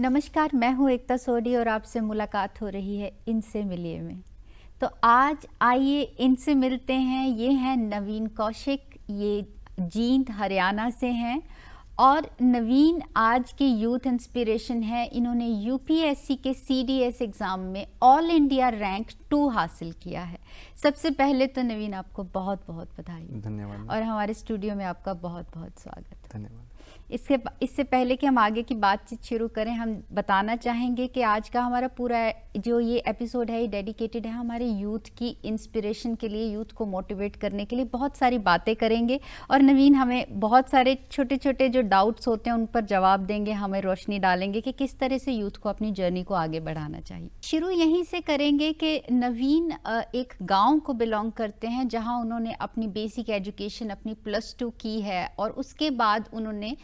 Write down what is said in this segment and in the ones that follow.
नमस्कार, मैं हूँ एकता सोडी और आपसे मुलाकात हो रही है इनसे मिलिए में। तो आज आइए इनसे मिलते हैं। ये हैं नवीन कौशिक, ये जींद हरियाणा से हैं और नवीन आज के यूथ इंस्पिरेशन है। इन्होंने यूपीएससी के सीडीएस एग्ज़ाम में ऑल इंडिया रैंक 2 हासिल किया है। सबसे पहले तो नवीन आपको बहुत बहुत बधाई। धन्यवाद। और हमारे स्टूडियो में आपका बहुत बहुत स्वागत। धन्यवाद। इससे पहले कि हम आगे की बातचीत शुरू करें, हम बताना चाहेंगे कि आज का हमारा पूरा जो ये एपिसोड है ये डेडिकेटेड है हमारे यूथ की इंस्पिरेशन के लिए, यूथ को मोटिवेट करने के लिए। बहुत सारी बातें करेंगे और नवीन हमें बहुत सारे छोटे छोटे जो डाउट्स होते हैं उन पर जवाब देंगे, हमें रोशनी डालेंगे कि किस तरह से यूथ को अपनी जर्नी को आगे बढ़ाना चाहिए। शुरू यहीं से करेंगे कि नवीन एक गाँव को बिलोंग करते हैं जहाँ उन्होंने अपनी बेसिक एजुकेशन अपनी +2 की है और उसके बाद उन्होंने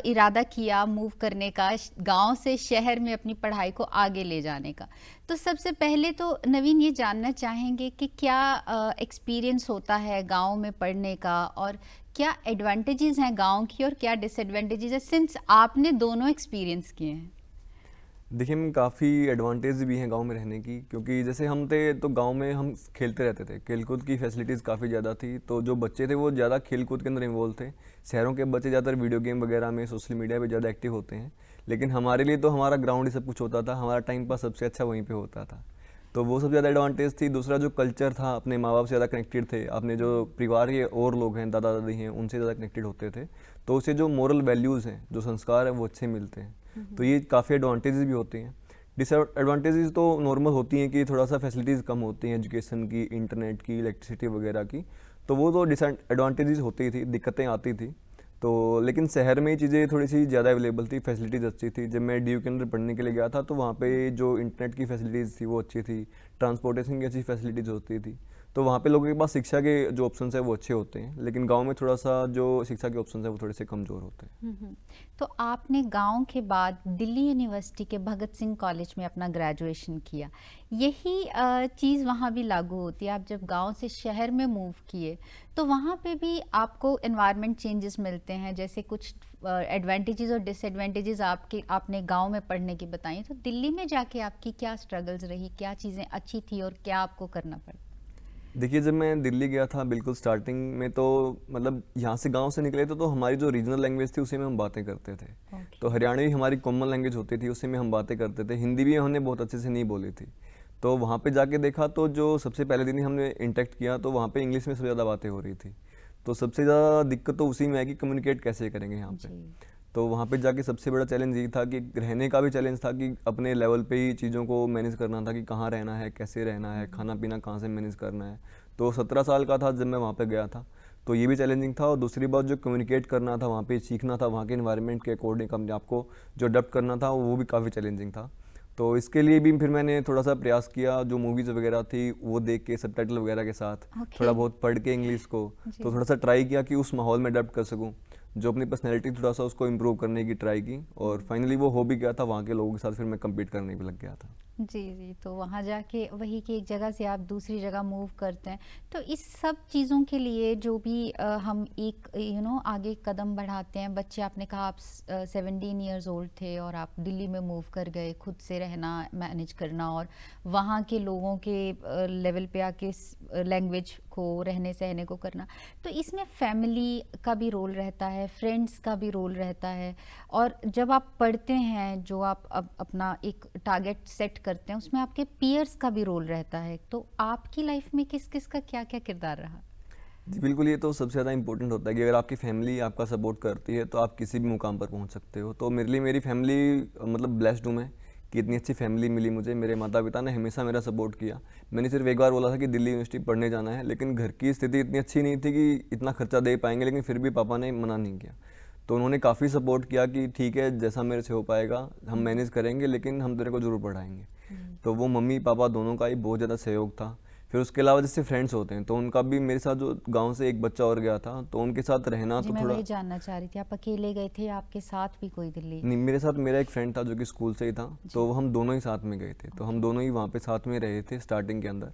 इरादा किया मूव करने का, गांव से शहर में अपनी पढ़ाई को आगे ले जाने का। तो सबसे पहले तो नवीन ये जानना चाहेंगे कि क्या एक्सपीरियंस होता है गांव में पढ़ने का और क्या एडवांटेजेस हैं गांव की और क्या डिसएडवांटेजेस है, सिंस आपने दोनों एक्सपीरियंस किए हैं। देखिए मैम, काफ़ी एडवांटेज भी हैं गांव में रहने की, क्योंकि जैसे हम थे तो गांव में हम खेलते रहते थे, खेलकूद की फैसिलिटीज़ काफ़ी ज़्यादा थी, तो जो बच्चे थे वो ज़्यादा खेलकूद के अंदर इन्वॉल्व थे। शहरों के बच्चे ज़्यादातर वीडियो गेम वगैरह में, सोशल मीडिया पे ज़्यादा एक्टिव होते हैं, लेकिन हमारे लिए तो हमारा ग्राउंड ही सब कुछ होता था, हमारा टाइम पास सबसे अच्छा वहीं पर होता था। तो वो सबसे ज़्यादा एडवांटेज थी। दूसरा जो कल्चर था, अपने माँ बाप से ज़्यादा कनेक्टेड थे, अपने जो परिवार के और लोग हैं, दादा दादी हैं, उनसे ज़्यादा कनेक्टेड होते थे, तो उससे जो मोरल वैल्यूज़ हैं, जो संस्कार हैं, वो अच्छे मिलते हैं। तो ये काफ़ी एडवांटेजेस भी होते हैं। डिसएडवांटेजेस तो नॉर्मल होती हैं कि थोड़ा सा फैसिलिटीज़ कम होती हैं, एजुकेशन की, इंटरनेट की, इलेक्ट्रिसिटी वगैरह की, तो वो तो डिसएडवांटेजेस होती थी, दिक्कतें आती थी। तो लेकिन शहर में ये चीज़ें थोड़ी सी ज़्यादा अवेलेबल थी, फैसिलिटीज़ अच्छी थी। जब मैं डीयू के अंदर पढ़ने के लिए गया था तो वहाँ पे जो इंटरनेट की फैसिलिटीज़ थी वो अच्छी थी, ट्रांसपोर्टेशन की अच्छी फैसिलिटीज़ होती थी, तो वहाँ पे लोगों के पास शिक्षा के जो ऑप्शंस है वो अच्छे होते हैं। लेकिन गांव में थोड़ा सा जो शिक्षा के ऑप्शंस है वो थोड़े से कमज़ोर होते हैं। तो आपने गांव के बाद दिल्ली यूनिवर्सिटी के भगत सिंह कॉलेज में अपना ग्रेजुएशन किया। यही चीज़ वहाँ भी लागू होती है। आप जब गांव से शहर में मूव किए तो वहाँ पे भी आपको एनवायरनमेंट चेंजेस मिलते हैं, जैसे कुछ एडवांटेजेस और डिसएडवांटेजेस आपने गांव में पढ़ने की बताई। तो दिल्ली में जाके आपकी क्या स्ट्रगल्स रही, क्या चीज़ें अच्छी थी और क्या आपको करना पड़ा? देखिए, जब मैं दिल्ली गया था बिल्कुल स्टार्टिंग में, तो मतलब यहाँ से गांव से निकले थे तो हमारी जो रीजनल लैंग्वेज थी उसी में हम बातें करते थे। तो हरियाणवी हमारी कॉमन लैंग्वेज होती थी, उसी में हम बातें करते थे। हिंदी भी हमने बहुत अच्छे से नहीं बोली थी। तो वहाँ पे जाके देखा तो जो सबसे पहले दिन ही हमने इंटरेक्ट किया तो वहाँ पे इंग्लिश में सबसे ज़्यादा बातें हो रही थी। तो सबसे ज़्यादा दिक्कत तो उसी में है कि कम्युनिकेट कैसे करेंगे यहाँ पे। तो वहाँ पे जाके सबसे बड़ा चैलेंज ये था कि रहने का भी चैलेंज था कि अपने लेवल पे ही चीज़ों को मैनेज करना था कि कहाँ रहना है, कैसे रहना है, खाना पीना कहाँ से मैनेज करना है। तो 17 साल का था जब मैं वहाँ पे गया था, तो ये भी चैलेंजिंग था। और दूसरी बात, जो कम्युनिकेट करना था, वहाँ पे सीखना था, वहाँ के एनवायरनमेंट के अकॉर्डिंग अपने आप को जो अडॉप्ट करना था, वो भी काफ़ी चैलेंजिंग था। तो इसके लिए भी फिर मैंने थोड़ा सा प्रयास किया, जो मूवीज़ वगैरह थी वो देख के सबटाइटल वगैरह के साथ, थोड़ा बहुत पढ़ के इंग्लिश को, तो थोड़ा सा ट्राई किया कि उस माहौल में अडॉप्ट कर सकूँ, जो अपनी पर्सनैलिटी थोड़ा सा उसको इम्प्रूव करने की ट्राई की। और फाइनली वो हो भी गया था। वहाँ के लोगों के साथ फिर मैं कम्पीट करने भी लग गया था। जी, तो वहाँ जाके वही कि एक जगह से आप दूसरी जगह मूव करते हैं। तो इस सब चीज़ों के लिए जो भी हम एक आगे कदम बढ़ाते हैं, बच्चे, आपने कहा आप 17 ईयर्स ओल्ड थे और आप दिल्ली में मूव कर गए, खुद से रहना, मैनेज करना और वहाँ के लोगों के लेवल पे आके लैंग्वेज को, रहने सहने को करना। तो इसमें फैमिली का भी रोल रहता है, फ्रेंड्स का भी रोल रहता है, और जब आप पढ़ते हैं, जो आप अपना एक टारगेट सेट करते हैं, उसमें आपके पीयर्स का भी रोल रहता है। तो आपकी लाइफ में किस किस का क्या क्या किरदार रहा? जी बिल्कुल, ये तो सबसे ज़्यादा इंपॉर्टेंट होता है कि अगर आपकी फैमिली आपका सपोर्ट करती है तो आप किसी भी मुकाम पर पहुंच सकते हो। तो मेरे लिए मेरी फैमिली, मतलब ब्लेस्ड हूँ मैं कि इतनी अच्छी फैमिली मिली मुझे। मेरे माता पिता ने हमेशा मेरा सपोर्ट किया। मैंने सिर्फ एक बार बोला था कि दिल्ली यूनिवर्सिटी पढ़ने जाना है, लेकिन घर की स्थिति इतनी अच्छी नहीं थी कि इतना खर्चा दे पाएंगे, लेकिन फिर भी पापा ने मना नहीं किया। तो उन्होंने काफ़ी सपोर्ट किया कि ठीक है, जैसा मेरे से हो पाएगा हम मैनेज करेंगे, लेकिन हम तेरे को ज़रूर पढ़ाएंगे। तो वो मम्मी पापा दोनों का ही बहुत ज़्यादा सहयोग था। फिर उसके अलावा जैसे फ्रेंड्स होते हैं तो उनका भी, मेरे साथ जो गांव से एक बच्चा और गया था तो उनके साथ रहना जी, तो मैं थोड़ा। वही जानना चाह रही थी, आप अकेले गए थे या आपके साथ भी कोई दिल्ली? नहीं, मेरे साथ मेरा एक फ्रेंड था जो कि स्कूल से ही था, तो हम दोनों ही साथ में गए थे। तो हम दोनों ही वहाँ पे साथ में रहे थे स्टार्टिंग के अंदर।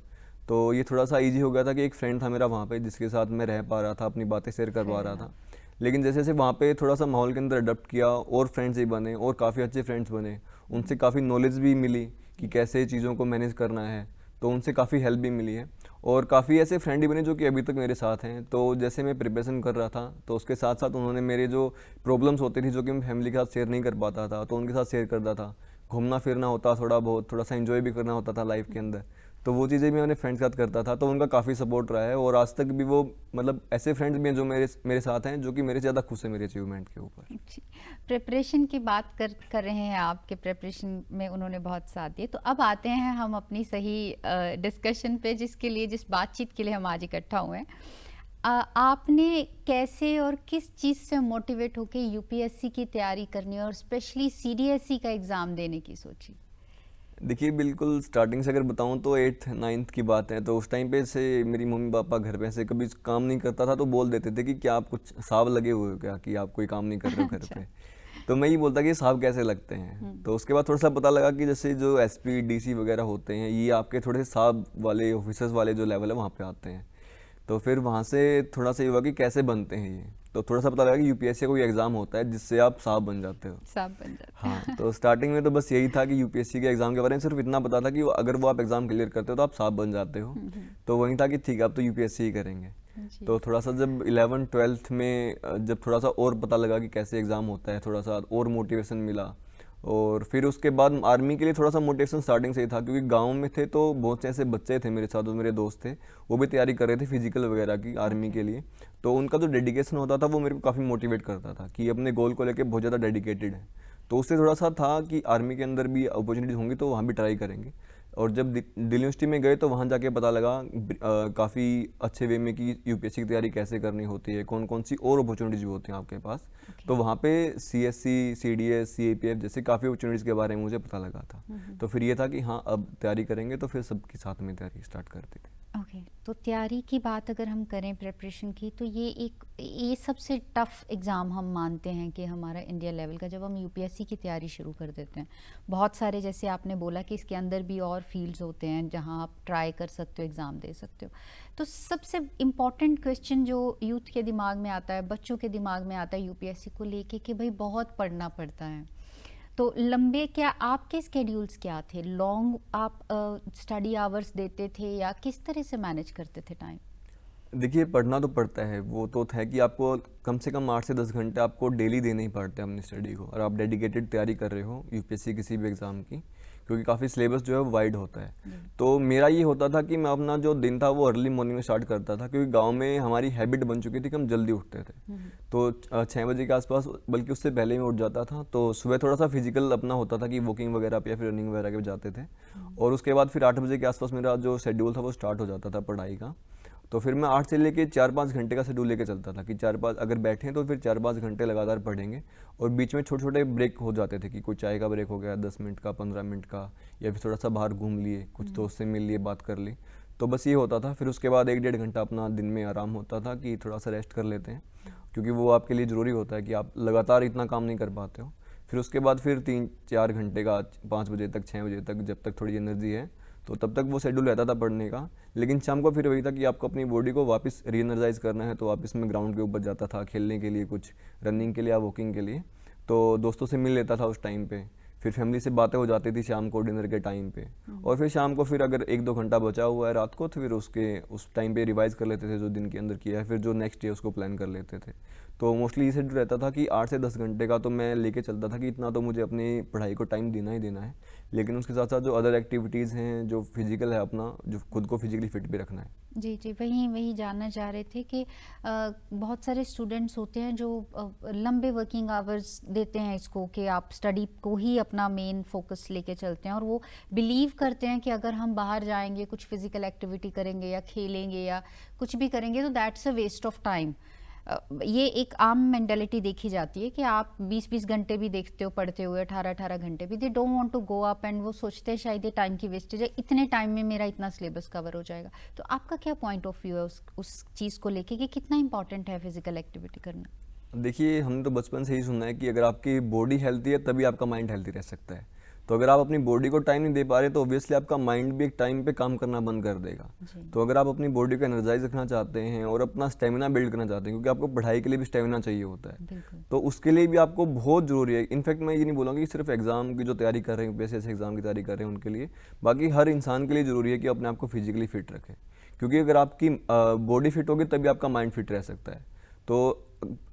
तो ये थोड़ा सा ईजी हो गया था कि एक फ्रेंड था मेरा वहाँ पे जिसके साथ मैं रह पा रहा था, अपनी बातें शेयर कर पा रहा था। लेकिन जैसे जैसे वहाँ पे थोड़ा सा माहौल के अंदर अडॉप्ट किया और फ्रेंड्स ही बने और काफ़ी अच्छे फ्रेंड्स बने, उनसे काफ़ी नॉलेज भी मिली कि कैसे चीज़ों को मैनेज करना है, तो उनसे काफ़ी हेल्प भी मिली है। और काफ़ी ऐसे फ्रेंड भी बने जो कि अभी तक मेरे साथ हैं। तो जैसे मैं प्रिपरेशन कर रहा था तो उसके साथ साथ उन्होंने मेरे जो प्रॉब्लम्स होती थी जो कि मैं फैमिली के साथ शेयर नहीं कर पाता था, तो उनके साथ शेयर करता था। घूमना फिरना होता थोड़ा बहुत, थोड़ा सा एंजॉय भी करना होता था लाइफ के अंदर, तो वो चीज़ें भी मैंने फ्रेंड्स के साथ करता था। तो उनका काफ़ी सपोर्ट रहा है और आज तक भी वो मतलब ऐसे फ्रेंड्स भी हैं जो मेरे मेरे साथ हैं जो कि मेरे से ज़्यादा खुश है मेरे अचीवमेंट के ऊपर। जी, प्रिपरेशन की बात कर रहे हैं आपके प्रिपरेशन में उन्होंने बहुत साथ दिए। तो अब आते हैं हम अपनी सही डिस्कशन पे जिस बातचीत के लिए हम आज इकट्ठा हुए हैं। आपने कैसे और किस चीज़ से मोटिवेट होके यूपीएससी की तैयारी करनी और स्पेशली सीडीएसई का एग्ज़ाम देने की सोची? देखिए बिल्कुल स्टार्टिंग से अगर बताऊं तो 8th 9th की बात है। तो उस टाइम पे से मेरी मम्मी पापा घर पे से कभी काम नहीं करता था तो बोल देते थे कि क्या आप कुछ साहब लगे हुए हो क्या, कि आप कोई काम नहीं कर रहे हो घर अच्छा। पे। तो मैं ये बोलता कि साहब कैसे लगते हैं। तो उसके बाद थोड़ा सा पता लगा कि जैसे जो एसपी डीसी वगैरह होते हैं ये आपके थोड़े से साहब वाले ऑफिसर्स वाले जो लेवल है वहाँ पे आते हैं। तो फिर वहाँ से थोड़ा सा ये हुआ कि कैसे बनते हैं ये, तो थोड़ा सा पता लगा कि यूपीएससी का कोई एग्ज़ाम होता है जिससे आप साहब बन जाते हो। सब बन जाते हाँ, हैं। तो स्टार्टिंग में तो बस यही था कि यूपीएससी के एग्ज़ाम के बारे में सिर्फ इतना पता था कि अगर वो आप एग्ज़ाम क्लियर करते हो तो आप साहब बन जाते हो। तो वही था कि ठीक है अब तो यूपीएससी ही करेंगे। जी। तो थोड़ा सा जब 11th 12th में जब थोड़ा सा और पता लगा कि कैसे एग्ज़ाम होता है, थोड़ा सा और मोटिवेशन मिला। और फिर उसके बाद आर्मी के लिए थोड़ा सा मोटिवेशन स्टार्टिंग से ही था क्योंकि गांव में थे तो बहुत से ऐसे बच्चे थे मेरे साथ, जो मेरे दोस्त थे वो भी तैयारी कर रहे थे फिजिकल वगैरह की आर्मी के लिए। तो उनका जो डेडिकेशन होता था वो मेरे को काफ़ी मोटिवेट करता था कि अपने गोल को लेकर बहुत ज़्यादा डेडिकेटेड है। तो उससे थोड़ा सा था कि आर्मी के अंदर भी अपॉर्चुनिटीज़ होंगी तो वहाँ भी ट्राई करेंगे। और जब दिल्ली यूनिवर्सिटी में गए तो वहाँ जाके पता लगा काफ़ी अच्छे वे में कि यूपीएससी की तैयारी कैसे करनी होती है, कौन कौन सी और अपॉर्चुनिटीज़ भी होती हैं आपके पास। तो वहाँ पे सीएससी सीडीएस सीएपीएफ जैसे काफ़ी अपॉर्चुनिटीज़ के बारे में मुझे पता लगा था। तो फिर ये था कि हाँ अब तैयारी करेंगे, तो फिर सबके साथ में तैयारी स्टार्ट कर दी थी। ओके, तो तैयारी की बात अगर हम करें प्रिपरेशन की, तो ये सबसे टफ एग्ज़ाम हम मानते हैं कि हमारा इंडिया लेवल का जब हम यूपीएससी की तैयारी शुरू कर देते हैं। बहुत सारे जैसे आपने बोला कि इसके अंदर भी और फील्ड्स होते हैं जहां आप ट्राई कर सकते हो, एग्ज़ाम दे सकते हो। तो सबसे इम्पॉर्टेंट क्वेश्चन जो यूथ के दिमाग में आता है, बच्चों के दिमाग में आता है यूपीएससी को लेके कि भाई बहुत पढ़ना पड़ता है। तो लंबे क्या आपके स्केड्यूल्स क्या थे? लॉन्ग आप स्टडी आवर्स देते थे या किस तरह से मैनेज करते थे टाइम? देखिए पढ़ना तो पड़ता है, वो तो है कि आपको कम से कम 8 से 10 घंटे आपको डेली देने ही पड़ते हैं अपनी स्टडी को, और आप डेडिकेटेड तैयारी कर रहे हो यूपीएससी किसी भी एग्ज़ाम की, क्योंकि काफ़ी सिलेबस जो है वो वाइड होता है। तो मेरा ये होता था कि मैं अपना जो दिन था वो अर्ली मॉर्निंग में स्टार्ट करता था, क्योंकि गांव में हमारी हैबिट बन चुकी थी कि हम जल्दी उठते थे। तो 6 बजे के आसपास, बल्कि उससे पहले ही मैं उठ जाता था। तो सुबह थोड़ा सा फिजिकल अपना होता था कि वॉकिंग वगैरह पे या फिर रनिंग वगैरह के जाते थे। और उसके बाद फिर 8 बजे के आसपास मेरा जो शेड्यूल था वो स्टार्ट हो जाता था पढ़ाई का। तो फिर मैं 8 से लेके 4-5 घंटे का शेड्यूल लेके चलता था कि 4-5 अगर बैठे तो फिर 4-5 घंटे लगातार पढ़ेंगे। और बीच में छोटे छोटे ब्रेक हो जाते थे कि कोई चाय का ब्रेक हो गया 10 मिनट का, 15 मिनट का, या फिर थोड़ा सा बाहर घूम लिए, कुछ दोस्त से मिल लिए, बात कर ली। तो बस ये होता था। फिर उसके बाद 1-1.5 घंटा अपना दिन में आराम होता था कि थोड़ा सा रेस्ट कर लेते हैं, क्योंकि वो आपके लिए ज़रूरी होता है कि आप लगातार इतना काम नहीं कर पाते हो। फिर उसके बाद फिर 3-4 घंटे का 5 बजे तक 6 बजे तक, जब तक थोड़ी एनर्जी है तो तब तक वो शेड्यूल रहता था पढ़ने का। लेकिन शाम को फिर वही था कि आपको अपनी बॉडी को वापस री एनर्जाइज करना है, तो वापस मैं ग्राउंड के ऊपर जाता था खेलने के लिए, कुछ रनिंग के लिए या वॉकिंग के लिए। तो दोस्तों से मिल लेता था उस टाइम पे। फिर फैमिली से बातें हो जाती थी शाम को डिनर के टाइम पे। और फिर शाम को फिर अगर 1-2 घंटा बचा हुआ है रात को, तो फिर उस टाइम पे रिवाइज कर लेते थे जो दिन के अंदर किया है, फिर जो नेक्स्ट डे उसको प्लान कर लेते थे। तो मोस्टली ये शेड्यूल रहता था कि 8 से 10 घंटे का तो मैं लेके चलता था कि इतना तो मुझे अपनी पढ़ाई को टाइम देना ही देना है। लेकिन उसके साथ साथ जो अदर एक्टिविटीज़ हैं, जो फिजिकल है अपना, जो खुद को फिजिकली फिट भी रखना है। जी, जी, वही जानना चाह रहे थे कि बहुत सारे स्टूडेंट्स होते हैं जो लंबे वर्किंग आवर्स देते हैं इसको कि आप स्टडी को ही अपना मेन फोकस लेके चलते हैं, और वो बिलीव करते हैं कि अगर हम बाहर जाएंगे, कुछ फिजिकल एक्टिविटी करेंगे या खेलेंगे या कुछ भी करेंगे तो that's a waste of time. ये एक आम मेंटालिटी देखी जाती है कि आप 20-20 घंटे भी देखते हो पढ़ते हुए, 18-18 घंटे भी, they don't want to go up, and वो सोचते हैं शायद ये टाइम की वेस्टेज है, इतने टाइम में मेरा इतना सिलेबस कवर हो जाएगा। तो आपका क्या पॉइंट ऑफ व्यू है उस चीज़ को लेके कि कितना इंपॉर्टेंट है फिजिकल एक्टिविटी करना? देखिए हमने तो बचपन से ही सुना है कि अगर आपकी बॉडी हेल्थी है तभी आपका माइंड हेल्थी रह सकता है। तो अगर आप अपनी बॉडी को टाइम नहीं दे पा रहे तो ऑब्वियसली आपका माइंड भी एक टाइम पे काम करना बंद कर देगा। तो अगर आप अपनी बॉडी को एनर्जाइज रखना चाहते हैं और अपना स्टेमिना बिल्ड करना चाहते हैं, क्योंकि आपको पढ़ाई के लिए भी स्टेमिना चाहिए होता है, तो उसके लिए भी आपको बहुत ज़रूरी है। इनफैक्ट मैं ये नहीं बोलूँगा कि सिर्फ एग्जाम की जो तैयारी कर रहे हैं, यूपीएससी एग्जाम की तैयारी कर रहे हैं उनके लिए, बाकी हर इंसान के लिए ज़रूरी है कि अपने आप को फिजिकली फिट रखें, क्योंकि अगर आपकी बॉडी फिट होगी तभी आपका माइंड फिट रह सकता है। तो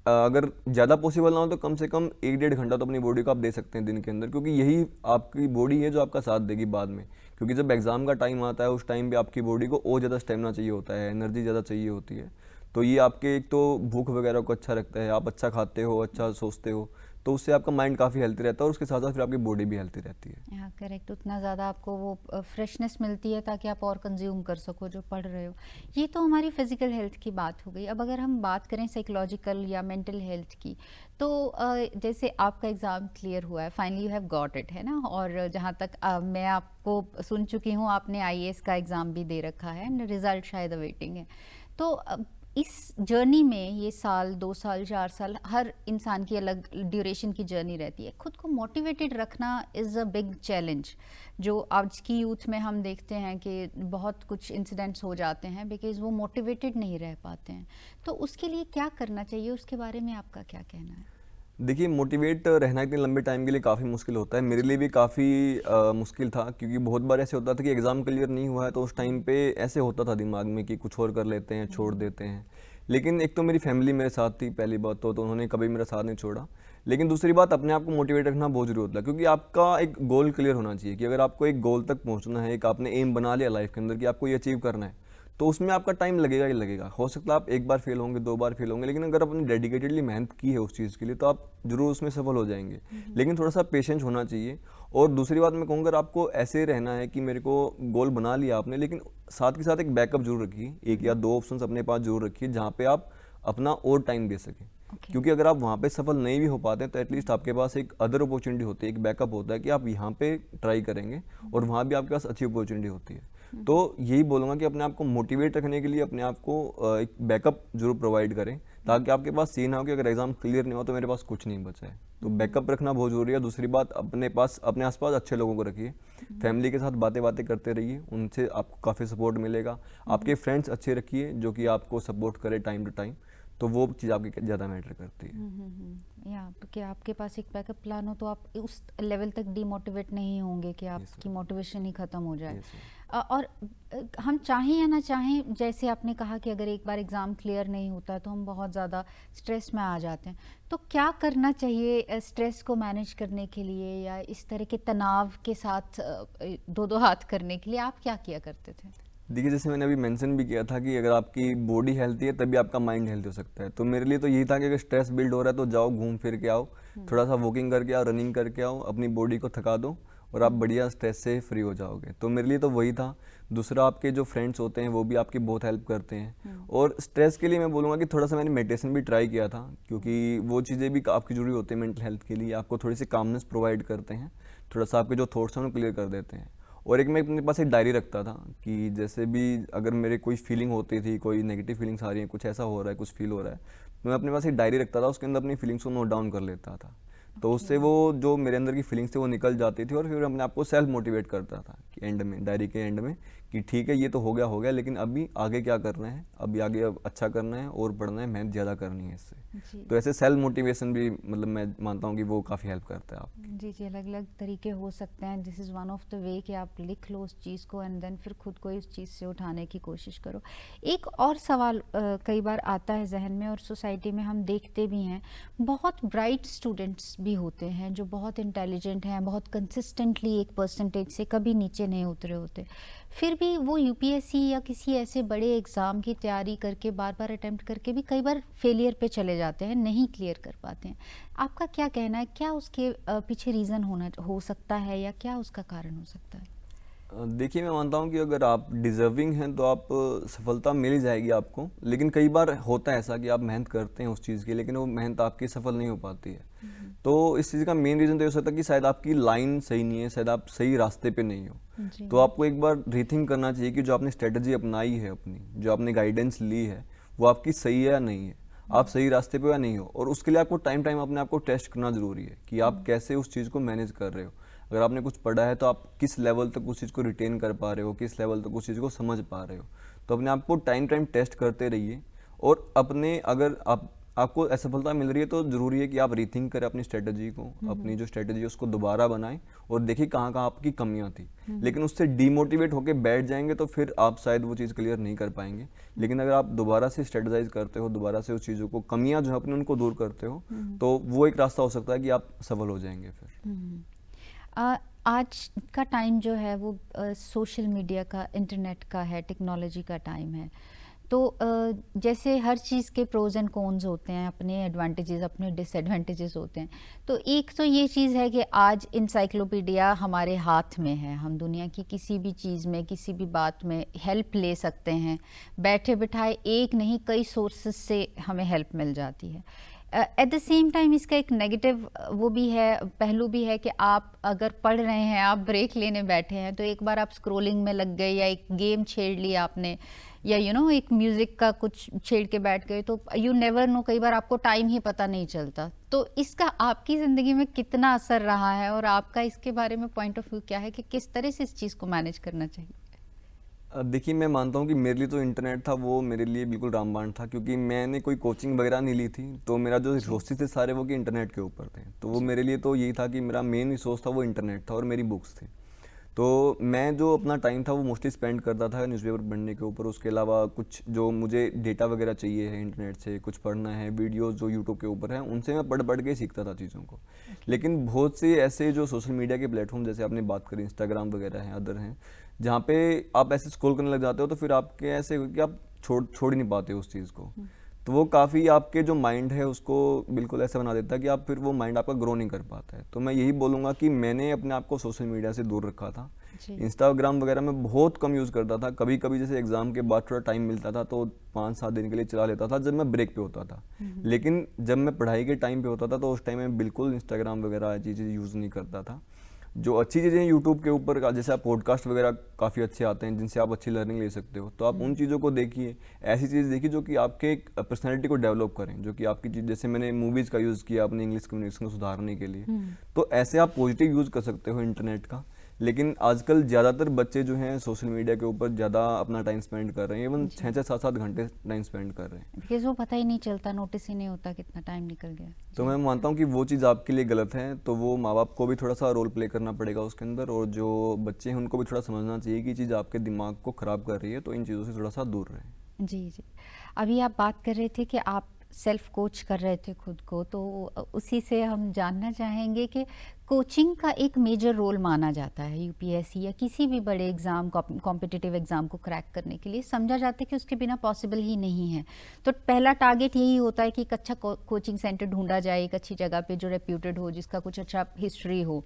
अगर ज़्यादा पॉसिबल ना हो तो कम से कम 1-1.5 घंटा तो अपनी बॉडी को आप दे सकते हैं दिन के अंदर, क्योंकि यही आपकी बॉडी है जो आपका साथ देगी बाद में। क्योंकि जब एग्ज़ाम का टाइम आता है उस टाइम पे आपकी बॉडी को और ज़्यादा स्टेमिना चाहिए होता है, एनर्जी ज़्यादा चाहिए होती है। तो ये आपके एक तो भूख वगैरह को अच्छा रखता है, आप अच्छा खाते हो, अच्छा सोचते हो, तो उससे आपका माइंड काफ़ी हेल्थी रहता है और उसके साथ साथ फिर आपकी बॉडी भी हेल्थी रहती है। हाँ करेक्ट, उतना ज़्यादा आपको वो फ्रेशनेस मिलती है ताकि आप और कंज्यूम कर सको जो पढ़ रहे हो। ये तो हमारी फिजिकल हेल्थ की बात हो गई। अब अगर हम बात करें साइकोलॉजिकल या मेंटल हेल्थ की, तो जैसे आपका एग्ज़ाम क्लियर हुआ है, finally you have got it, है ना? और जहाँ तक मैं आपको सुन चुकी हूँ, आपने आईएएस का एग्ज़ाम भी दे रखा है एंड रिज़ल्ट शायद अवेटिंग है। तो इस जर्नी में ये साल, 2 साल, 4 साल, हर इंसान की अलग ड्यूरेशन की जर्नी रहती है। खुद को मोटिवेटेड रखना इज़ अ बिग चैलेंज, जो आज की यूथ में हम देखते हैं कि बहुत कुछ इंसिडेंट्स हो जाते हैं बिकॉज़ वो मोटिवेटेड नहीं रह पाते हैं। तो उसके लिए क्या करना चाहिए, उसके बारे में आपका क्या कहना है? देखिए, मोटिवेट रहना इतने लंबे टाइम के लिए काफ़ी मुश्किल होता है। मेरे लिए भी काफ़ी मुश्किल था, क्योंकि बहुत बार ऐसे होता था कि एग्ज़ाम क्लियर नहीं हुआ है तो उस टाइम पे ऐसे होता था दिमाग में कि कुछ और कर लेते हैं, छोड़ देते हैं। लेकिन एक तो मेरी फैमिली मेरे साथ थी, पहली बात तो उन्होंने कभी मेरा साथ नहीं छोड़ा। लेकिन दूसरी बात, अपने आप को मोटिवेट रखना बहुत ज़रूरी होता है, क्योंकि आपका एक गोल क्लियर होना चाहिए कि अगर आपको एक गोल तक पहुँचना है, एक आपने एम बना लिया लाइफ के अंदर कि आपको ये अचीव करना है, तो उसमें आपका टाइम लगेगा ही लगेगा। हो सकता है आप एक बार फेल होंगे, 2 बार फेल होंगे, लेकिन अगर आपने डेडिकेटेडली मेहनत की है उस चीज़ के लिए तो आप ज़रूर उसमें सफल हो जाएंगे। लेकिन थोड़ा सा पेशेंस होना चाहिए। और दूसरी बात मैं कहूँगा, अगर आपको ऐसे रहना है कि मेरे को गोल बना लिया आपने, लेकिन साथ के साथ एक बैकअप जरूर रखिए, 1 या 2 ऑप्शंस अपने पास जरूर रखिए जहाँ पे आप अपना और टाइम दे सकें। क्योंकि अगर आप वहाँ पे सफल नहीं भी हो पाते हैं तो एटलीस्ट आपके पास एक अदर अपॉर्चुनिटी होती है, एक बैकअप होता है कि आप यहाँ पे ट्राई करेंगे और वहाँ भी आपके पास अच्छी अपॉर्चुनिटी होती है। तो यही बोलूँगा कि अपने आप को मोटिवेट रखने के लिए अपने आप को एक बैकअप जरूर प्रोवाइड करें, ताकि आपके पास ये ना हो कि अगर एग्जाम क्लियर नहीं हो तो मेरे पास कुछ नहीं बचा है। तो बैकअप रखना बहुत ज़रूरी है। दूसरी बात, अपने आसपास अच्छे लोगों को रखिए, फैमिली के साथ बातें करते रहिए, उनसे आपको काफ़ी सपोर्ट मिलेगा। आपके फ्रेंड्स अच्छे रखिए जो कि आपको सपोर्ट करे टाइम टू टाइम, तो वो चीज़ आपकी ज़्यादा मैटर करती है। या कि आपके पास एक बैकअप प्लान हो तो आप उस लेवल तक डीमोटिवेट नहीं होंगे कि आपकी मोटिवेशन ही ख़त्म हो जाए। और हम चाहें या ना चाहें, जैसे आपने कहा कि अगर एक बार एग्ज़ाम क्लियर नहीं होता तो हम बहुत ज़्यादा स्ट्रेस में आ जाते हैं, तो क्या करना चाहिए स्ट्रेस को मैनेज करने के लिए या इस तरह के तनाव के साथ दो हाथ करने के लिए? आप क्या किया करते थे? देखिए, जैसे मैंने अभी मेंशन भी किया था कि अगर आपकी बॉडी हेल्थी है तभी आपका माइंड हेल्थी हो सकता है। तो मेरे लिए तो यही था कि अगर स्ट्रेस बिल्ड हो रहा है तो जाओ, घूम फिर के आओ, थोड़ा सा वॉकिंग करके आओ, रनिंग करके आओ, अपनी बॉडी को थका दो और आप बढ़िया स्ट्रेस से फ्री हो जाओगे। तो मेरे लिए तो वही था। दूसरा, आपके जो फ्रेंड्स होते हैं वो भी आपकी बहुत हेल्प करते हैं। और स्ट्रेस के लिए मैं बोलूँगा कि थोड़ा सा मैंने मेडिटेशन भी ट्राई किया था, क्योंकि वो चीज़ें भी आपकी ज़रूरी होती है मेंटल हेल्थ के लिए। आपको थोड़ी सी कामनेस प्रोवाइड करते हैं, थोड़ा सा आपके जो थॉट्स हैं उन्हें क्लियर कर देते हैं। और एक मैं अपने पास एक डायरी रखता था कि जैसे भी अगर मेरे कोई फीलिंग होती थी, कोई नेगेटिव फीलिंग्स आ रही हैं, कुछ ऐसा हो रहा है, कुछ फील हो रहा है, तो मैं अपने पास एक डायरी रखता था, उसके अंदर अपनी फीलिंग्स को नोट डाउन कर लेता था। तो उससे वो जो मेरे अंदर की फीलिंग्स थी वो निकल जाती थी और फिर अपने आप को सेल्फ मोटिवेट करता था कि एंड में, डायरी के एंड में, कि ठीक है ये तो हो गया, लेकिन अभी आगे क्या करना है, अभी आगे अब अच्छा करना है और पढ़ना है, मेहनत ज़्यादा करनी है इससे। तो ऐसे सेल्फ मोटिवेशन भी मतलब मैं मानता हूँ कि वो काफ़ी हेल्प करता है आपकी। जी, अलग अलग तरीके हो सकते हैं। This is one of the way कि आप लिख लो उस चीज़ को एंड देन फिर खुद को इस चीज़ से उठाने की कोशिश करो। एक और सवाल कई बार आता है जहन में और सोसाइटी में हम देखते भी हैं, बहुत ब्राइट स्टूडेंट्स भी होते हैं जो बहुत इंटेलिजेंट हैं, बहुत कंसिस्टेंटली एक परसेंटेज से कभी नीचे नहीं उतरे होते, फिर भी वो यूपीएससी या किसी ऐसे बड़े एग्ज़ाम की तैयारी करके बार बार अटेम्प्ट करके भी कई बार फेलियर पे चले जाते हैं, नहीं क्लियर कर पाते हैं। आपका क्या कहना है, क्या उसके पीछे रीज़न हो सकता है या क्या उसका कारण हो सकता है? देखिए, मैं मानता हूँ कि अगर आप डिज़र्विंग हैं तो आप सफलता मिल ही जाएगी आपको। लेकिन कई बार होता है ऐसा कि आप मेहनत करते हैं उस चीज़ की, लेकिन वो मेहनत आपकी सफल नहीं हो पाती है। तो इस चीज़ का मेन रीज़न तो ये हो सकता है कि शायद आपकी लाइन सही नहीं है, शायद आप सही रास्ते पे नहीं हो। तो आपको एक बार रीथिंक करना चाहिए कि जो आपने स्ट्रेटजी अपनाई है अपनी, जो आपने गाइडेंस ली है, वो आपकी सही है या नहीं है, आप सही रास्ते पे या नहीं हो। और उसके लिए आपको टाइम अपने आप को टेस्ट करना ज़रूरी है कि आप कैसे उस चीज़ को मैनेज कर रहे हो। अगर आपने कुछ पढ़ा है तो आप किस लेवल तक उस चीज़ को रिटेन कर पा रहे हो, किस लेवल तक उस चीज़ को समझ पा रहे हो। तो अपने आप को टाइम टाइम टेस्ट करते रहिए, और अपने अगर आपको असफलता मिल रही है तो ज़रूरी है कि आप रीथिंक करें अपनी स्ट्रेटजी को, अपनी जो स्ट्रेटजी है उसको दोबारा बनाएं और देखिए कहाँ कहाँ आपकी कमियां थी। लेकिन उससे डीमोटिवेट होकर बैठ जाएंगे तो फिर आप शायद वो चीज़ क्लियर नहीं कर पाएंगे। लेकिन अगर आप दोबारा से स्ट्रेटजाइज करते हो, दोबारा से उस चीज़ों को, कमियां जो है अपने उनको दूर करते हो, तो वो एक रास्ता हो सकता है कि आप सफल हो जाएंगे फिर। आज का टाइम जो है वो सोशल मीडिया का, इंटरनेट का है, टेक्नोलॉजी का टाइम है। तो जैसे हर चीज़ के प्रोज एंड कॉन्स होते हैं, अपने एडवांटेजेस अपने डिसएडवांटेजेस होते हैं। तो एक तो ये चीज़ है कि आज इंसाइक्लोपीडिया हमारे हाथ में है, हम दुनिया की किसी भी चीज़ में, किसी भी बात में हेल्प ले सकते हैं। बैठे बिठाए एक नहीं कई सोर्सेस से हमें हेल्प मिल जाती है। एट द सेम टाइम इसका एक नेगेटिव वो भी है, पहलू भी है कि आप अगर पढ़ रहे हैं, आप ब्रेक लेने बैठे हैं, तो एक बार आप स्क्रोलिंग में लग गए या एक गेम छेड़ लिया आपने, या एक म्यूज़िक का कुछ छेड़ के बैठ गए, तो यू नेवर नो, कई बार आपको टाइम ही पता नहीं चलता। तो इसका आपकी ज़िंदगी में कितना असर रहा है, और आपका इसके बारे में पॉइंट ऑफ व्यू क्या है कि किस तरह से इस चीज़ को मैनेज करना चाहिए? देखिए, मैं मानता हूँ कि मेरे लिए तो इंटरनेट था वो मेरे लिए बिल्कुल रामबाण था, क्योंकि मैंने कोई कोचिंग वगैरह नहीं ली थी। तो मेरा जो रिसोर्सेज थे सारे वो कि इंटरनेट के ऊपर थे। तो वो मेरे लिए तो यही था कि मेरा मेन रिसोर्स था वो इंटरनेट था और मेरी बुक्स थी। तो मैं जो अपना टाइम था वो मोस्टली स्पेंड करता था न्यूज़पेपर पढ़ने के ऊपर। उसके अलावा कुछ जो मुझे डेटा वगैरह चाहिए है इंटरनेट से, कुछ पढ़ना है, वीडियोस जो यूट्यूब के ऊपर हैं उनसे मैं पढ़ पढ़ के सीखता था चीज़ों को। लेकिन बहुत से ऐसे जो सोशल मीडिया के प्लेटफॉर्म, जैसे आपने बात करी इंस्टाग्राम वगैरह हैं, अदर हैं, जहाँ पे आप ऐसे स्क्रॉल करने लग जाते हो तो फिर आपके ऐसे कि आप छोड़ ही नहीं पाते उस चीज़ को। तो वो काफ़ी आपके जो माइंड है उसको बिल्कुल ऐसा बना देता है कि आप फिर वो माइंड आपका ग्रो नहीं कर पाता है। तो मैं यही बोलूँगा कि मैंने अपने आप को सोशल मीडिया से दूर रखा था। इंस्टाग्राम वगैरह मैं बहुत कम यूज़ करता था। कभी कभी जैसे एग्ज़ाम के बाद थोड़ा टाइम मिलता था तो 5-7 दिन के लिए चला लेता था जब मैं ब्रेक पे होता था। लेकिन जब मैं पढ़ाई के टाइम पे होता था तो उस टाइम मैं बिल्कुल इंस्टाग्राम वगैरह चीज़ें यूज़ नहीं करता था। जो अच्छी चीज़ें हैं यूट्यूब के ऊपर का, जैसे आप पॉडकास्ट वगैरह काफ़ी अच्छे आते हैं जिनसे आप अच्छी लर्निंग ले सकते हो, तो आप उन चीज़ों को देखिए। ऐसी चीज़ देखिए जो कि आपके पर्सनैलिटी को डेवलप करें, जो कि आपकी चीज़, जैसे मैंने मूवीज़ का यूज़ किया अपनी इंग्लिश कम्युनिकेशन को सुधारने के लिए। तो ऐसे आप पॉजिटिव यूज़ कर सकते हो इंटरनेट का। लेकिन आजकल ज़्यादातर बच्चे जो हैं सोशल मीडिया के ऊपर ज़्यादा अपना टाइम स्पेंड कर रहे हैं, इवन 6-6, 7-7 घंटे टाइम स्पेंड कर रहे हैं। बिकॉज वो पता ही नहीं चलता, नोटिस ही नहीं होता कितना टाइम निकल गया। तो मैं मानता हूँ कि वो चीज़ आपके लिए गलत है, तो वो माँ बाप को भी थोड़ा सा रोल प्ले करना पड़ेगा उसके अंदर, और जो बच्चे हैं उनको भी थोड़ा समझना चाहिए कि चीज़ आपके दिमाग को ख़राब कर रही है, तो इन चीज़ों से थोड़ा सा दूर रहें। जी जी। अभी आप बात कर रहे थे कि आप सेल्फ कोच कर रहे थे खुद को, तो उसी से हम जानना चाहेंगे कि कोचिंग का एक मेजर रोल माना जाता है यूपीएससी या किसी भी बड़े एग्ज़ाम, कॉम्पिटिटिव एग्ज़ाम को क्रैक करने के लिए समझा जाता है कि उसके बिना पॉसिबल ही नहीं है। तो पहला टारगेट यही होता है कि एक अच्छा कोचिंग सेंटर ढूंढा जाए, एक अच्छी जगह पे जो रेप्यूटेड हो, जिसका कुछ अच्छा हिस्ट्री हो,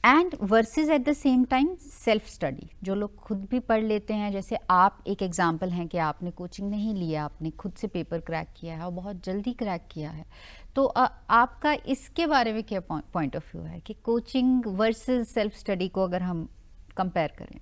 and versus at the same time self study, जो लोग खुद भी पढ़ लेते हैं। जैसे आप एक एग्जाम्पल हैं कि आपने कोचिंग नहीं लिया, आपने खुद से पेपर क्रैक किया है और बहुत जल्दी क्रैक किया है। तो आपका इसके बारे में क्या पॉइंट ऑफ व्यू है कि कोचिंग वर्सेस सेल्फ स्टडी को अगर हम कंपेयर करें?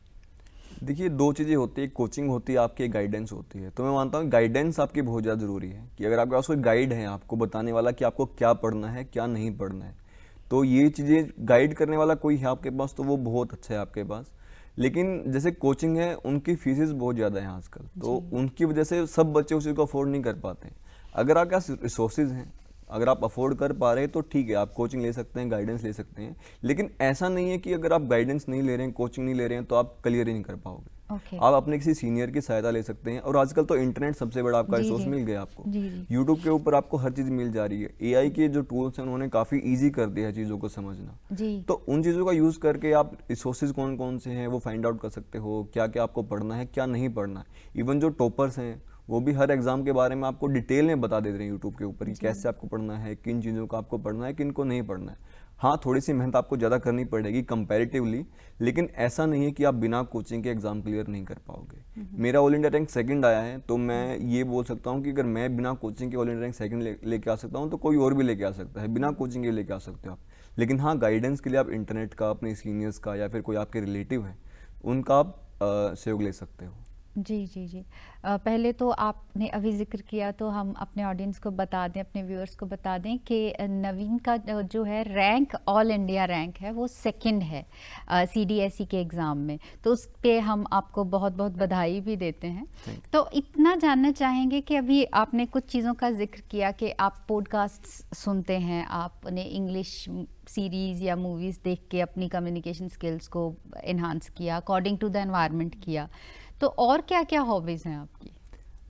देखिए, दो चीज़ें होती है, कोचिंग होती है, आपकी गाइडेंस होती है। तो मैं मानता हूँ गाइडेंस आपकी बहुत ज़्यादा ज़रूरी है, कि अगर आपके पास कोई गाइड है आपको बताने वाला कि आपको क्या पढ़ना है क्या नहीं पढ़ना है, तो ये चीज़ें गाइड करने वाला कोई है आपके पास तो वो बहुत अच्छा है आपके पास। लेकिन जैसे कोचिंग है, उनकी फीसेस बहुत ज़्यादा हैं आजकल, तो उनकी वजह से सब बच्चे उसी को अफोर्ड नहीं कर पाते। अगर आपके पास रिसोर्सेज हैं, अगर आप अफोर्ड कर पा रहे हैं तो ठीक है, आप कोचिंग ले सकते हैं, गाइडेंस ले सकते हैं। लेकिन ऐसा नहीं है कि अगर आप गाइडेंस नहीं ले रहे हैं, कोचिंग नहीं ले रहे हैं, तो आप क्लियर ही नहीं कर पाओगे। आप अपने किसी सीनियर की सहायता ले सकते हैं, और आजकल तो इंटरनेट सबसे बड़ा आपका रिसोर्स मिल गया आपको। यूट्यूब के ऊपर आपको हर चीज़ मिल जा रही है। एआई के जो टूल्स हैं उन्होंने काफ़ी ईजी कर दिया है चीज़ों को समझना। तो उन चीज़ों का यूज़ करके आप रिसोर्सेज कौन कौन से हैं वो फाइंड आउट कर सकते हो, क्या क्या आपको पढ़ना है क्या नहीं पढ़ना है। इवन जो टॉपर्स हैं वो भी हर एग्जाम के बारे में आपको डिटेल में बता देते हैं यूट्यूब के ऊपर कि कैसे आपको पढ़ना है, किन चीज़ों का आपको पढ़ना है, किन को नहीं पढ़ना है। हाँ, थोड़ी सी मेहनत आपको ज़्यादा करनी पड़ेगी कंपैरेटिवली, लेकिन ऐसा नहीं है कि आप बिना कोचिंग के एग्ज़ाम क्लियर नहीं कर पाओगे। मेरा ऑल इंडिया रैंक सेकंड आया है, तो मैं ये बोल सकता हूँ कि अगर मैं बिना कोचिंग के ऑल इंडिया रैंक सेकंड लेके आ सकता हूँ तो कोई और भी लेके आ सकता है। बिना कोचिंग के लेके आ सकते हो आप। लेकिन हाँ, गाइडेंस के लिए आप इंटरनेट का, अपने सीनियर्स का, या फिर कोई आपके रिलेटिव है उनका आप सहयोग ले सकते हो। जी, जी, जी। पहले तो आपने अभी ज़िक्र किया तो हम अपने ऑडियंस को बता दें, अपने व्यूअर्स को बता दें कि नवीन का जो है रैंक ऑल इंडिया रैंक है वो सेकंड है सीडीएसई के एग्ज़ाम में। तो उस पे हम आपको बहुत-बहुत बधाई भी देते हैं। थैंक तो इतना जानना चाहेंगे कि अभी आपने कुछ चीज़ों का ज़िक्र किया कि आप पॉडकास्ट्स सुनते हैं, आपने इंग्लिश सीरीज़ या मूवीज़ देख के अपनी कम्युनिकेशन स्किल्स को एनहांस किया, अकॉर्डिंग टू द एनवायरनमेंट किया। तो और क्या-क्या हॉबीज़ हैं आपकी?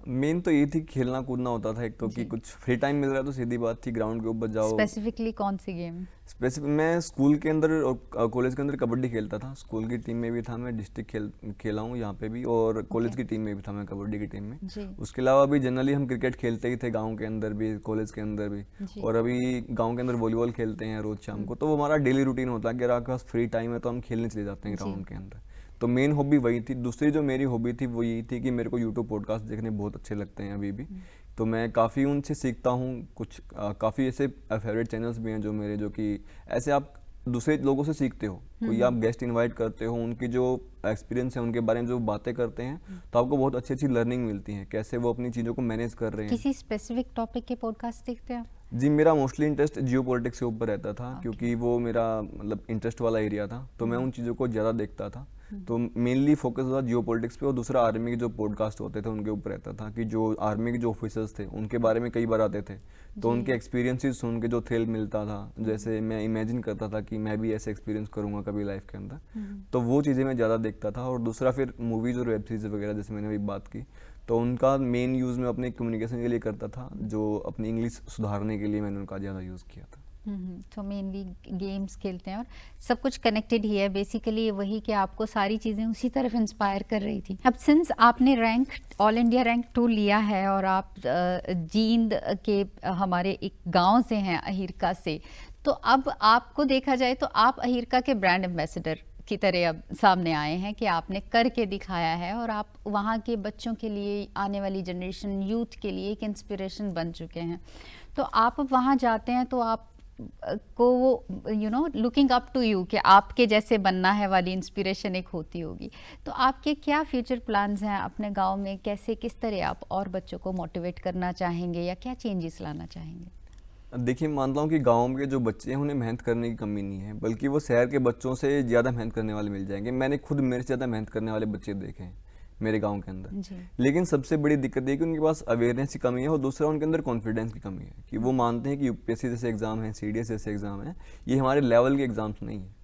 मेन तो ये थी खेलना कूदना होता था एक तो, कि जी। कुछ फ्री टाइम मिल रहा है तो सीधी बात थी ग्राउंड के ऊपर जाओ। स्पेसिफिकली कौन सी गेम? स्पेसिफिक मैं स्कूल के अंदर और कॉलेज के अंदर कबड्डी खेलता था। स्कूल की टीम में भी था मैं, डिस्ट्रिक्ट खेला हूँ यहाँ पे भी, और कॉलेज ओके। की टीम में भी था मैं, कबड्डी की टीम में। जी, उसके अलावा भी जनरली हम क्रिकेट खेलते ही थे गांव के अंदर भी, कॉलेज के अंदर भी। जी। और अभी गांव के अंदर वॉलीबॉल खेलते हैं रोज शाम हुँ, को, तो वो हमारा डेली रूटीन होता है कि अगर आपके पास फ्री टाइम है तो हम खेलने चले जाते हैं जी। ग्राउंड के अंदर। तो मेन हॉबी वही थी। दूसरी जो मेरी हॉबी थी वो यही थी कि मेरे को यूट्यूब पॉडकास्ट देखने बहुत अच्छे लगते हैं अभी भी। हुँ, तो मैं काफ़ी उनसे सीखता हूँ कुछ। काफ़ी ऐसे फेवरेट चैनल्स भी हैं जो मेरे, जो कि ऐसे आप दूसरे लोगों से सीखते हो। कोई आप गेस्ट इनवाइट करते हो, उनकी जो एक्सपीरियंस है उनके बारे में जो बातें करते हैं, तो आपको बहुत अच्छी अच्छी लर्निंग मिलती है कैसे वो अपनी चीज़ों को मैनेज कर रहे हैं। किसी स्पेसिफिक टॉपिक के पॉडकास्ट देखते हैं आप? जी, मेरा मोस्टली इंटरेस्ट जियो पॉलिटिक्स के ऊपर रहता था, ओके। क्योंकि वो मेरा मतलब इंटरेस्ट वाला एरिया था, तो मैं उन चीज़ों को ज़्यादा देखता था। तो मेनली फोकस था जियो पॉलिटिक्स पे, और दूसरा आर्मी के जो पॉडकास्ट होते थे उनके ऊपर रहता था, कि जो आर्मी के जो ऑफिसर्स थे उनके बारे में कई बार आते थे, तो जी। उनके एक्सपीरियंसेस सुन के जो थ्रिल मिलता था, जैसे मैं इमेजिन करता था कि मैं भी ऐसे एक्सपीरियंस करूँगा कभी लाइफ के अंदर, तो वो चीज़ें मैं ज़्यादा देखता था। और दूसरा फिर मूवीज़ और वेब सीरीज़ वगैरह, जैसे मैंने अभी बात की, तो उनका मेन यूज़ मैं अपने कम्युनिकेशन के लिए करता था, जो अपनी इंग्लिश सुधारने के लिए मैंने उनका ज़्यादा यूज़ किया था। तो मेनली गेम्स खेलते हैं और सब कुछ कनेक्टेड ही है बेसिकली, वही कि आपको सारी चीज़ें उसी तरफ इंस्पायर कर रही थी। अब सिंस आपने रैंक ऑल इंडिया रैंक 2 लिया है और आप जींद के हमारे एक गांव से हैं, अहिरका से, तो अब आपको देखा जाए तो आप अहिरका के ब्रांड एम्बेसडर की तरह अब सामने आए हैं कि आपने करके दिखाया है और आप वहाँ के बच्चों के लिए, आने वाली जनरेशन यूथ के लिए एक इंस्पिरेशन बन चुके हैं। तो आप अब वहाँ जाते हैं तो आप को वो लुकिंग अप टू यू कि आपके जैसे बनना है वाली इंस्पिरेशन एक होती होगी। तो आपके क्या फ्यूचर प्लान्स हैं अपने गांव में? कैसे, किस तरह आप और बच्चों को मोटिवेट करना चाहेंगे या क्या चेंजेस लाना चाहेंगे? देखिए, मानता हूँ कि गाँव के जो बच्चे हैं उन्हें मेहनत करने की कमी नहीं है, बल्कि वो शहर के बच्चों से ज़्यादा मेहनत करने वाले मिल जाएंगे। मैंने खुद मेरे से ज़्यादा मेहनत करने वाले बच्चे देखे हैं मेरे गांव के अंदर। जी। लेकिन सबसे बड़ी दिक्कत ये कि उनके पास अवेयरनेस की कमी है, और दूसरा उनके अंदर कॉन्फिडेंस की कमी है, कि वो मानते हैं कि यूपीएससी जैसे एग्ज़ाम है, सीडीएस जैसे एग्ज़ाम है, ये हमारे लेवल के एग्ज़ाम्स नहीं है।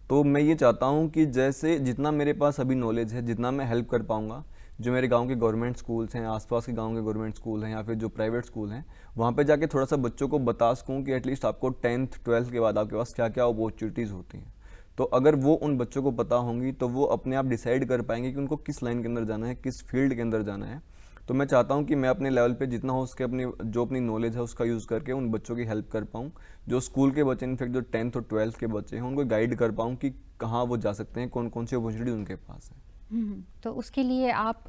तो मैं ये चाहता हूँ कि जैसे जितना मेरे पास अभी नॉलेज है, जितना मैं हेल्प कर पाऊँगा, जो मेरे गांव के गवर्नमेंट स्कूल्स हैं, आसपास के गांव के गवर्नमेंट स्कूल हैं, या फिर जो प्राइवेट स्कूल हैं, वहाँ पे जाके थोड़ा सा बच्चों को बता सकूँ कि एटलीस्ट आपको 10th 12th के बाद आपके पास क्या क्या अपॉर्चुनिटीज़ होती हैं। तो अगर वो उन बच्चों को पता होंगी तो वो अपने आप डिसाइड कर पाएंगे कि उनको किस लाइन के अंदर जाना है, किस फील्ड के अंदर जाना है। तो मैं चाहता हूँ कि मैं अपने लेवल पे जितना हो सके अपनी नॉलेज है उसका यूज़ करके उन बच्चों की हेल्प कर पाऊँ, जो स्कूल के बच्चे, इनफैक्ट जो 10th और 12th के बच्चे हैं, उनको गाइड कर पाऊँ कि कहाँ वो जा सकते हैं, कौन कौन सी अपॉर्चुनिटी उनके पास है। तो उसके लिए आप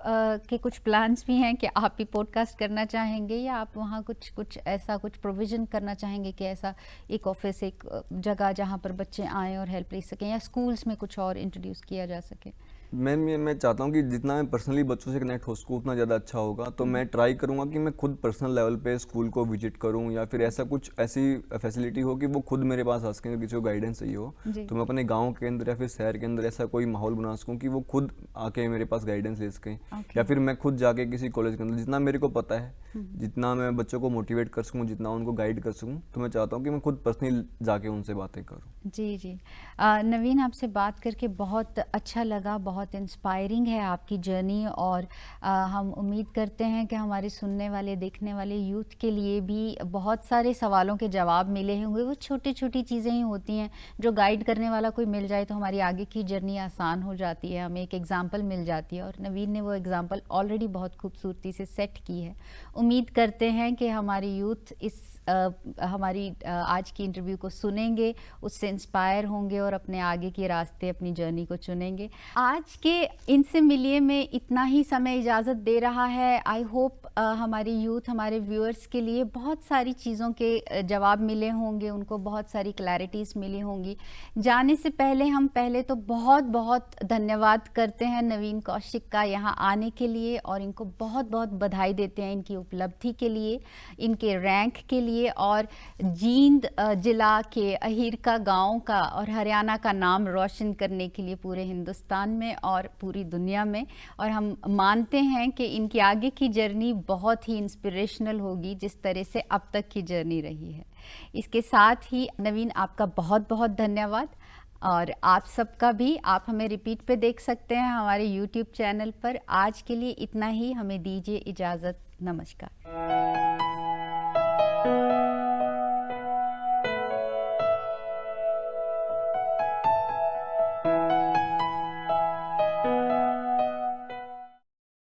के कुछ प्लान्स भी हैं कि आप भी पॉडकास्ट करना चाहेंगे या आप वहाँ कुछ कुछ ऐसा कुछ प्रोविज़न करना चाहेंगे कि ऐसा एक ऑफिस, एक जगह जहाँ पर बच्चे आएँ और हेल्प ले सकें, या स्कूल्स में कुछ और इंट्रोड्यूस किया जा सके? मैं चाहता हूँ कि जितना मैं पर्सनली बच्चों से कनेक्ट हो सकूँ उतना ज़्यादा अच्छा होगा। तो मैं ट्राई करूँगा कि मैं खुद पर्सनल लेवल पे स्कूल को विजिट करूँ, या फिर ऐसा कुछ ऐसी फैसिलिटी हो कि वो खुद मेरे पास आ सकें, अगर किसी को गाइडेंस चाहिए हो जी। तो मैं अपने गांव के अंदर या फिर शहर के अंदर ऐसा कोई माहौल बना सकूँ कि वो खुद आके मेरे पास गाइडेंस ले सकें। ओके। या फिर मैं खुद जाके किसी कॉलेज के अंदर, जितना मेरे को पता है, जितना मैं बच्चों को मोटिवेट कर सकूँ, जितना उनको गाइड कर सकूँ, तो मैं चाहता हूँ कि मैं खुद पर्सनली जाके उनसे बातें करूँ। जी, जी। नवीन, आपसे बात करके बहुत अच्छा लगा, बहुत इंस्पायरिंग है आपकी जर्नी, और हम उम्मीद करते हैं कि हमारे सुनने वाले, देखने वाले यूथ के लिए भी बहुत सारे सवालों के जवाब मिले होंगे। वो छोटी-छोटी चीज़ें ही होती हैं, जो गाइड करने वाला कोई मिल जाए तो हमारी आगे की जर्नी आसान हो जाती है, हमें एक एग्ज़ाम्पल मिल जाती है, और नवीन ने वो एग्ज़ाम्पल ऑलरेडी बहुत खूबसूरती से सेट की है। उम्मीद करते हैं कि हमारी यूथ इस हमारी आज की इंटरव्यू को सुनेंगे, उससे इंस्पायर होंगे और अपने आगे के रास्ते, अपनी जर्नी को चुनेंगे। आज के इनसे मिलिए में इतना ही समय इजाज़त दे रहा है। आई होप हमारे यूथ, हमारे व्यूअर्स के लिए बहुत सारी चीज़ों के जवाब मिले होंगे, उनको बहुत सारी क्लैरिटीज़ मिली होंगी। जाने से पहले हम पहले तो बहुत बहुत धन्यवाद करते हैं नवीन कौशिक का यहाँ आने के लिए, और इनको बहुत बहुत बधाई देते हैं इनकी उपलब्धि के लिए, इनके रैंक के लिए, और जींद ज़िला के अहिरका गांव का और हरियाणा का नाम रोशन करने के लिए पूरे हिंदुस्तान में और पूरी दुनिया में। और हम मानते हैं कि इनकी आगे की जर्नी बहुत ही इंस्पिरेशनल होगी, जिस तरह से अब तक की जर्नी रही है। इसके साथ ही नवीन, आपका बहुत बहुत धन्यवाद, और आप सबका भी। आप हमें रिपीट पे देख सकते हैं हमारे YouTube चैनल पर। आज के लिए इतना ही, हमें दीजिए इजाज़त। नमस्कार।